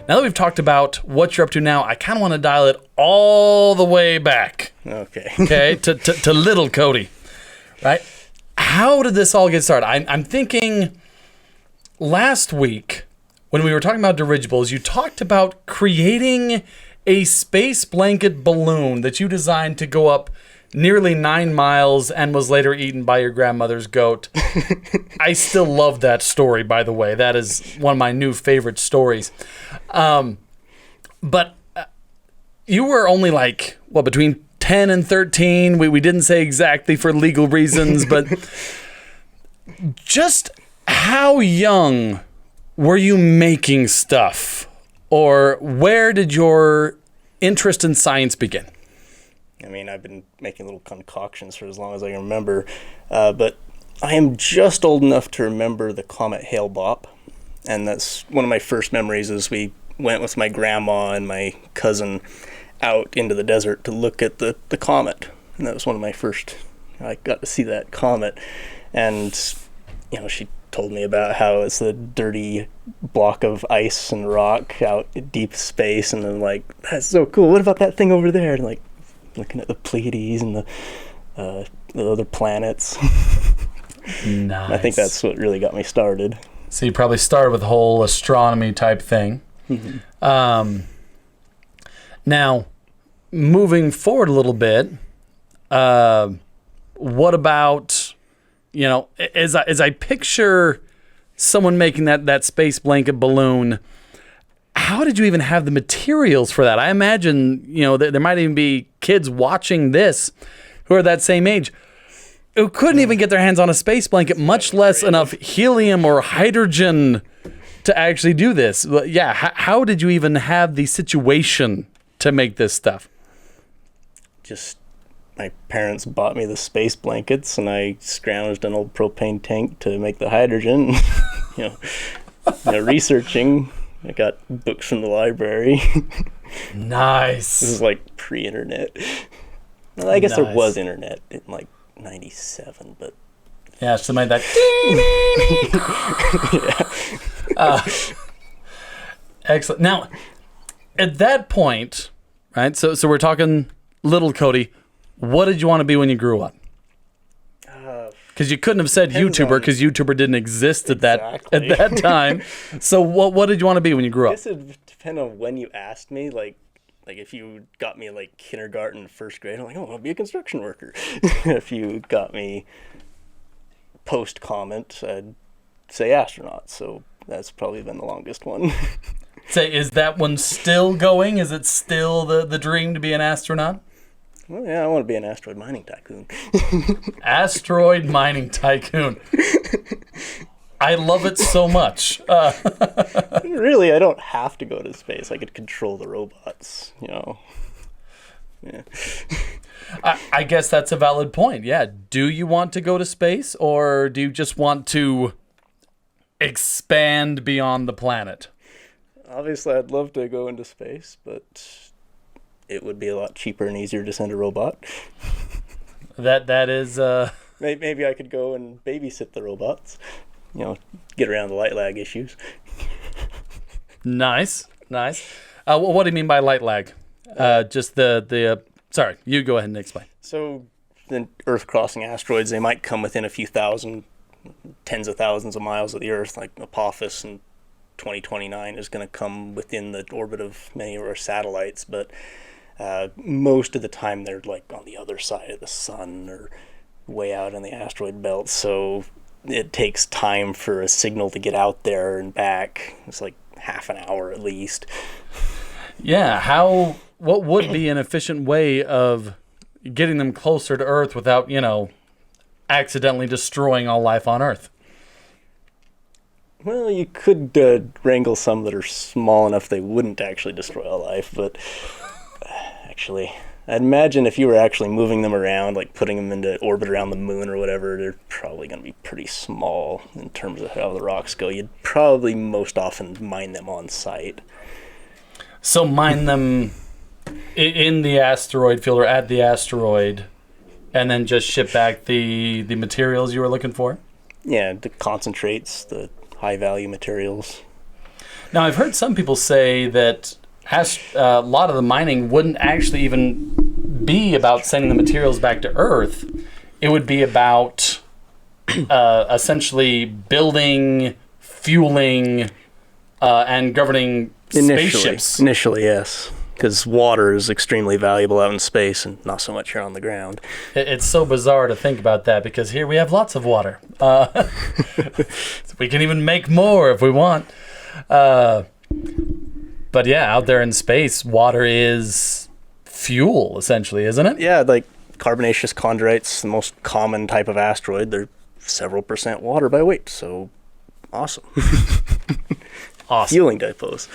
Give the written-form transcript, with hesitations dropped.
Now that we've talked about what you're up to now, I kind of want to dial it all the way back. Okay. Okay, to little Cody, right? How did this all get started? I'm thinking last week when we were talking about dirigibles, you talked about creating a space blanket balloon that you designed to go up nearly 9 miles and was later eaten by your grandmother's goat. I still love that story, by the way. That is one of my new favorite stories. But you were only like, between 10 and 13. We didn't say exactly for legal reasons, but just how young were you making stuff? Or where did your interest in science begin? I mean, I've been making little concoctions for as long as I can remember, but I am just old enough to remember the comet Hale-Bopp, and that's one of my first memories. Is we went with my grandma and my cousin out into the desert to look at the comet, and that was one of my first. I got to see that comet, and she told me about how it's a dirty block of ice and rock out in deep space, and then like, that's so cool. What about that thing over there? And like, looking at the Pleiades and the other planets. Nice. I think that's what really got me started. So you probably started with the whole astronomy type thing. Mm-hmm. Now, moving forward a little bit, what about, as I picture someone making that space blanket balloon, how did you even have the materials for that? I imagine, there might even be kids watching this who are that same age who couldn't even get their hands on a space blanket, much less enough helium or hydrogen to actually do this. Yeah, how did you even have the situation to make this stuff? Just my parents bought me the space blankets, and I scrounged an old propane tank to make the hydrogen. Researching. I got books from the library. Nice. This is like pre-internet. Well, I guess there was internet in like 97, but yeah, so made that. Excellent. Now, at that point, right? So we're talking little Cody. What did you want to be when you grew up? Because you couldn't have said YouTuber, because YouTuber didn't exist at that time. So what did you want to be when you grew up? I guess it would depend on when you asked me. Like if you got me like kindergarten, first grade, I'm like, I'll be a construction worker. If you got me post-comment, I'd say astronaut. So that's probably been the longest one. Say, is that one still going? Is it still the dream to be an astronaut? Well, yeah, I want to be an asteroid mining tycoon. Asteroid mining tycoon. I love it so much. Really, I don't have to go to space. I could control the robots, Yeah. I guess that's a valid point. Yeah. Do you want to go to space, or do you just want to expand beyond the planet? Obviously, I'd love to go into space, but it would be a lot cheaper and easier to send a robot. That is... Maybe I could go and babysit the robots. Get around the light lag issues. Nice. What do you mean by light lag? Just the sorry, you go ahead and explain. So, the Earth-crossing asteroids, they might come within a few thousand, tens of thousands of miles of the Earth, like Apophis in 2029 is going to come within the orbit of many of our satellites, but most of the time they're like on the other side of the sun or way out in the asteroid belt, so it takes time for a signal to get out there and back. It's like half an hour at least. Yeah, what would be an efficient way of getting them closer to Earth without, accidentally destroying all life on Earth? Well, you could wrangle some that are small enough they wouldn't actually destroy all life, but actually, I'd imagine if you were actually moving them around, like putting them into orbit around the moon or whatever, they're probably going to be pretty small in terms of how the rocks go. You'd probably most often mine them on site. So mine them in the asteroid field or at the asteroid, and then just ship back the materials you were looking for? Yeah, the concentrates, the high-value materials. Now, I've heard some people say that a lot of the mining wouldn't actually even be about sending the materials back to Earth. It would be about essentially building, fueling, and governing spaceships. Initially, yes. Because water is extremely valuable out in space and not so much here on the ground. It's so bizarre to think about that because here we have lots of water. We can even make more if we want. But yeah, out there in space, water is fuel, essentially, isn't it? Yeah, like carbonaceous chondrites, the most common type of asteroid. They're several % water by weight, so awesome. Awesome. Fueling, I suppose.